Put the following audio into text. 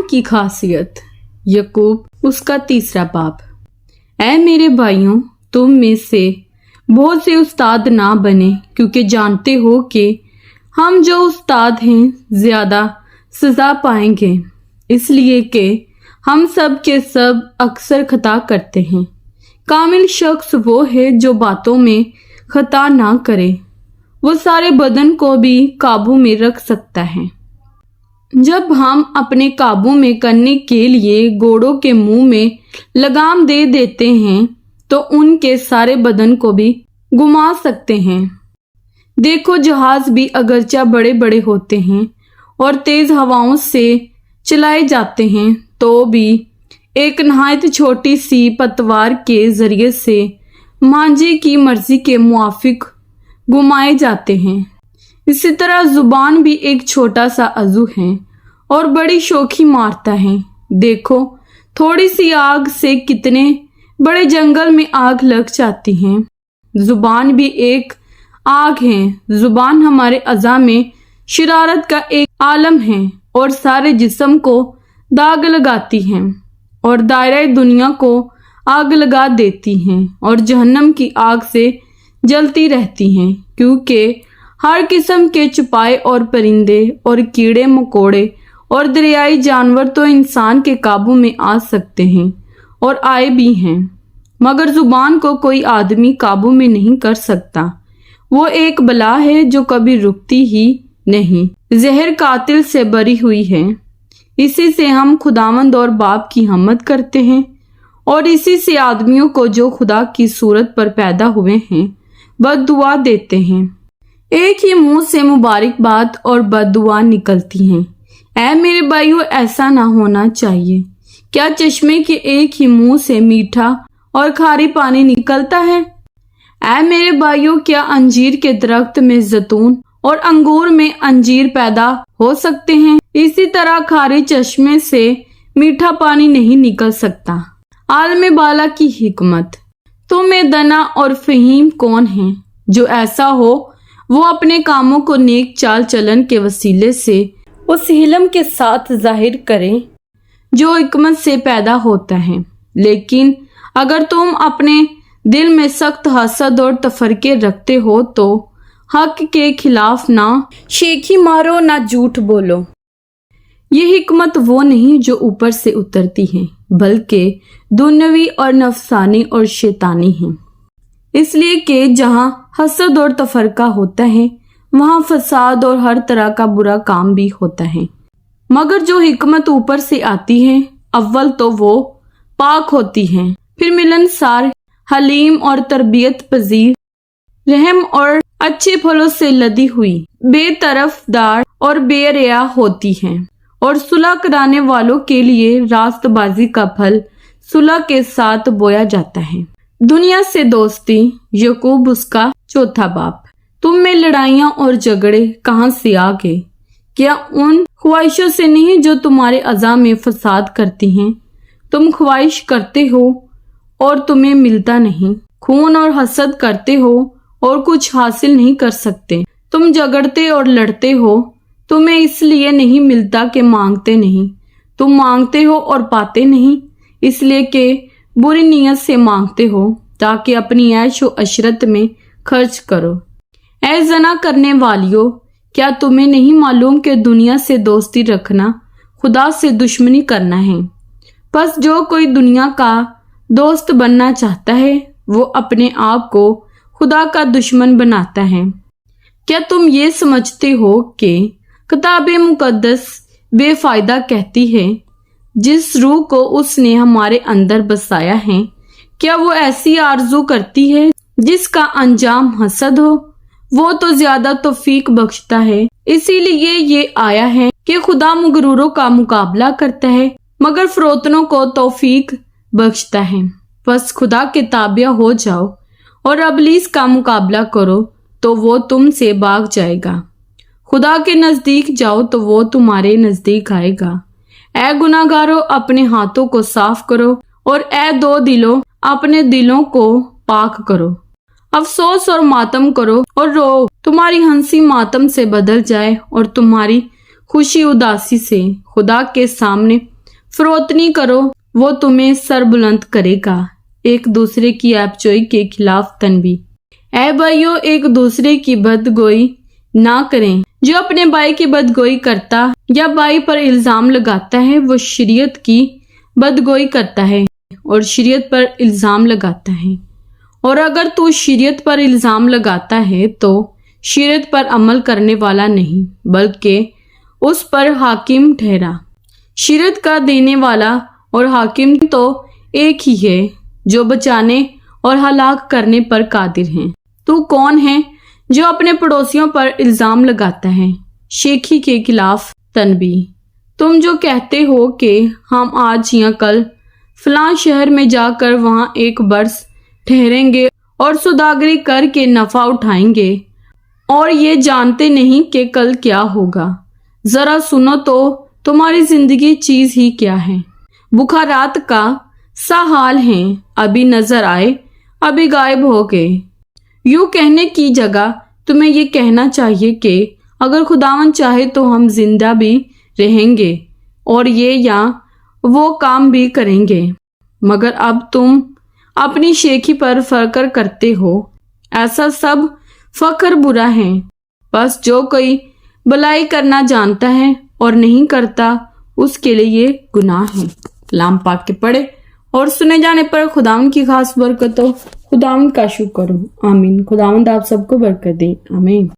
की खासियत। यकूब उसका 3 बाब। ऐ मेरे भाइयों, तुम में से बहुत से उस्ताद ना बने, क्योंकि जानते हो कि हम जो उस्ताद हैं ज्यादा सजा पाएंगे, इसलिए कि हम सब के सब अक्सर खता करते हैं। कामिल शख्स वो है जो बातों में खता ना करे, वो सारे बदन को भी काबू में रख सकता है। जब हम अपने काबू में करने के लिए घोड़ों के मुंह में लगाम दे देते हैं तो उनके सारे बदन को भी घुमा सकते हैं। देखो, जहाज भी अगरचा बड़े बड़े होते हैं और तेज हवाओं से चलाए जाते हैं, तो भी एक नहायत छोटी सी पतवार के जरिए से मांझे की मर्जी के मुआफिक घुमाए जाते हैं। इसी तरह जुबान भी एक छोटा सा अज़ू है और बड़ी शोखी मारता है। देखो, थोड़ी सी आग से कितने बड़े जंगल में आग लग जाती है। जुबान भी एक आग है। जुबान हमारे अज़ा में शरारत का एक आलम है और सारे जिस्म को दाग लगाती है और दायरे दुनिया को आग लगा देती हैं और जहन्नम की आग से जलती रहती हैं, क्योंकि हर किस्म के चुपाए और परिंदे और कीड़े मकोड़े और दरियाई जानवर तो इंसान के काबू में आ सकते हैं और आए भी हैं, मगर जुबान को कोई आदमी काबू में नहीं कर सकता। वो एक बला है जो कभी रुकती ही नहीं, जहर कातिल से बरी हुई है। इसी से हम खुदावंद और बाप की हम्मत करते हैं और इसी से आदमियों को जो खुदा की सूरत पर पैदा हुए हैं बद्दुआ देते हैं। एक ही मुंह से मुबारक बात और बद्दुआ निकलती हैं। ऐ मेरे भाइयों, ऐसा ना होना चाहिए। क्या चश्मे के एक ही मुंह से मीठा और खारी पानी निकलता है? ऐ मेरे भाइयों, क्या अंजीर के दरख्त में जैतून और अंगूर में अंजीर पैदा हो सकते हैं? इसी तरह खारे चश्मे से मीठा पानी नहीं निकल सकता। आलम बाला की हिकमत। तुम्हें दना और फहीम कौन है जो ऐसा हो वो अपने कामों को नेक चाल चलन के वसीले से उस हिलम के साथ जाहिर करे जो हिकमत से पैदा होता है। लेकिन अगर तुम अपने दिल में सख्त हसद और तफरके रखते हो तो हक के खिलाफ ना शेखी मारो ना झूठ बोलो। ये हिकमत वो नहीं जो ऊपर से उतरती है, बल्कि दुनियावी और नफसानी और शैतानी है। इसलिए कि जहाँ हसद और तफरका होता है वहाँ फसाद और हर तरह का बुरा काम भी होता है। मगर जो हिकमत ऊपर से आती है, अव्वल तो वो पाक होती है, फिर मिलनसार, हलीम और तरबियत पजीर, रहम और अच्छे फलों से लदी हुई, बेतरफदार और बेरिया होती है और सुलह कराने वालों के लिए रास्तबाजी का फल सुलह के साथ बोया जाता है। दुनिया से दोस्ती। यकूब उसका 4 बाब। तुम में लड़ाइयाँ और झगड़े कहाँ से आ गए? क्या उन ख्वाहिशों से नहीं जो तुम्हारे अज़ा में फसाद करती हैं? तुम ख्वाहिश करते हो और तुम्हें मिलता नहीं, खून और हसद करते हो और कुछ हासिल नहीं कर सकते। तुम झगड़ते और लड़ते हो, तुम्हें इसलिए नहीं मिलता कि मांगते नहीं। तुम मांगते हो और पाते नहीं, इसलिए कि बुरी नीयत से मांगते हो ताकि अपनी ऐश व अशरत में खर्च करो। ऐ जना करने वालियों, क्या तुम्हें नहीं मालूम कि दुनिया से दोस्ती रखना खुदा से दुश्मनी करना है? बस जो कोई दुनिया का दोस्त बनना चाहता है वो अपने आप को खुदा का दुश्मन बनाता है। क्या तुम ये समझते हो कि किताब मुकद्दस बेफायदा कहती है जिस रूह को उसने हमारे अंदर बसाया है, क्या वो ऐसी आरजू करती है जिसका अंजाम हसद हो? वो तो ज्यादा तौफीक बख्शता है। इसीलिए ये आया है कि खुदा मगरूरों का मुकाबला करता है मगर फरोतनों को तौफीक बख्शता है। बस खुदा के ताबिया हो जाओ और अबलीस का मुकाबला करो तो वो तुमसे भाग जाएगा। खुदा के नजदीक जाओ तो वो तुम्हारे नजदीक आएगा। ऐ गुनाहगारों, अपने हाथों को साफ करो और ऐ दो दिलों, अपने दिलों को पाक करो। अफसोस और मातम करो और रो, तुम्हारी हंसी मातम से बदल जाए और तुम्हारी खुशी उदासी से। खुदा के सामने फरोतनी करो, वो तुम्हें सर बुलंद करेगा। एक दूसरे की ऐपचोई के खिलाफ तनबी। ऐ भाइयों, एक दूसरे की बदगोई ना करें। जो अपने भाई की बदगोई करता या भाई पर इल्जाम लगाता है वो शरीयत की बदगोई करता है और शरीयत पर इल्जाम लगाता है। और अगर तू शरीयत पर इल्जाम लगाता है तो शरीयत पर अमल करने वाला नहीं बल्कि उस पर हाकिम ठहरा। शरीयत का देने वाला और हाकिम तो एक ही है जो बचाने और हलाक करने पर कादिर हैं। तू कौन है जो अपने पड़ोसियों पर इल्जाम लगाता है? शेखी के खिलाफ तनबी। तुम जो कहते हो कि हम आज या कल फलां शहर में जाकर वहां एक बरस ठहरेंगे और सौदागरी करके नफा उठाएंगे और ये जानते नहीं कि कल क्या होगा। जरा सुनो तो तुम्हारी जिंदगी चीज ही क्या है। बुखारात का सा हाल है, अभी नजर आए अभी गायब हो गए। यूं कहने की जगह तुम्हें ये कहना चाहिए कि अगर खुदावन चाहे तो हम जिंदा भी रहेंगे और ये या वो काम भी करेंगे। मगर अब तुम अपनी शेखी पर फख्र करते हो। ऐसा सब फख्र बुरा है। बस जो कोई भलाई करना जानता है और नहीं करता उसके लिए ये गुनाह है। कलाम पाक के पढ़े और सुने जाने पर खुदावंद की खास बरकत हो। खुदावंद का शुक्र हो। आमीन। खुदावंद आप सबको बरकत दे। आमीन।